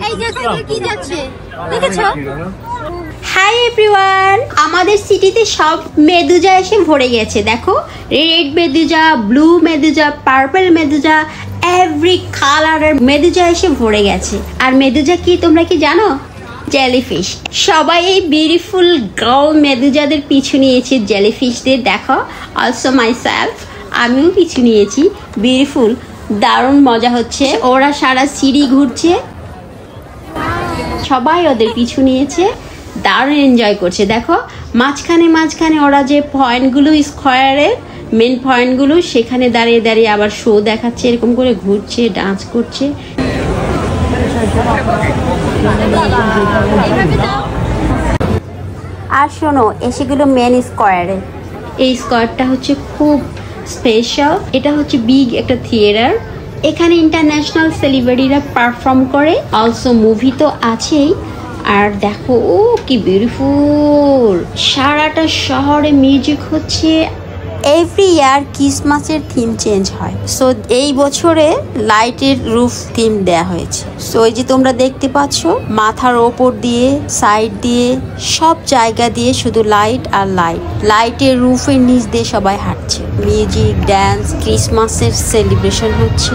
কি যাচ্ছে দেখেছো? হাই এভরিওয়ান, আমাদের সিটিতে সব মেদুজা এসে ভরে গেছে। দেখো, রেড মেদুজা, ব্লু মেদুজা, পার্পল মেদুজা, এভরি কালারের মেদুজা এসে ভরে গেছে। আর মেদুজা কি তোমরা কি জানো? জেলিফিশ। সবাই এই বিউটিফুল গার্ল মেদুজাদের পিছু নিয়েছে, জেলিফিশদের। দেখো, অলসো মাই সেলফ, আমিও পিছু নিয়েছি। বিউটিফুল, দারুণ মজা হচ্ছে। ওরা সারা সিঁড়ি ঘুরছে, সবাই ওদের পিছু নিয়েছে, দারুণ এনজয় করছে। দেখো, মাঝখানে ওরা যে পয়েন্টগুলো, স্কোয়ারের মেন পয়েন্টগুলো, সেখানে দাঁড়িয়ে দাঁড়িয়ে আবার শো দেখাচ্ছে, এরকম করে ঘুরছে, ডান্স করছে। আর শোনো, এসেগুলো মেন স্কোয়ারে। এই স্কোয়ারটা হচ্ছে খুব স্পেশাল। এটা হচ্ছে বিগ একটা থিয়েটার। এখানে ইন্টারন্যাশনাল সেলিব্রিটিরা পারফর্ম করে, অলসো মুভি তো আছেই। আর দেখো, ও কি বিউটিফুল, সারাটা শহরে মিউজিক হচ্ছে। এভরি ইয়ার ক্রিসমাসের থিম চেঞ্জ হয়, সো এই বছরে লাইটের রুফ থিম দেয়া হয়েছে। সো এই যে তোমরা দেখতে পাচ্ছ, মাথার ওপর দিয়ে, সাইড দিয়ে, সব জায়গা দিয়ে শুধু লাইট আর লাইট। লাইটের রুফের নিচ দিয়ে সবাই হাঁটছে, মিউজিক, ড্যান্স, ক্রিসমাসের সেলিব্রেশন হচ্ছে।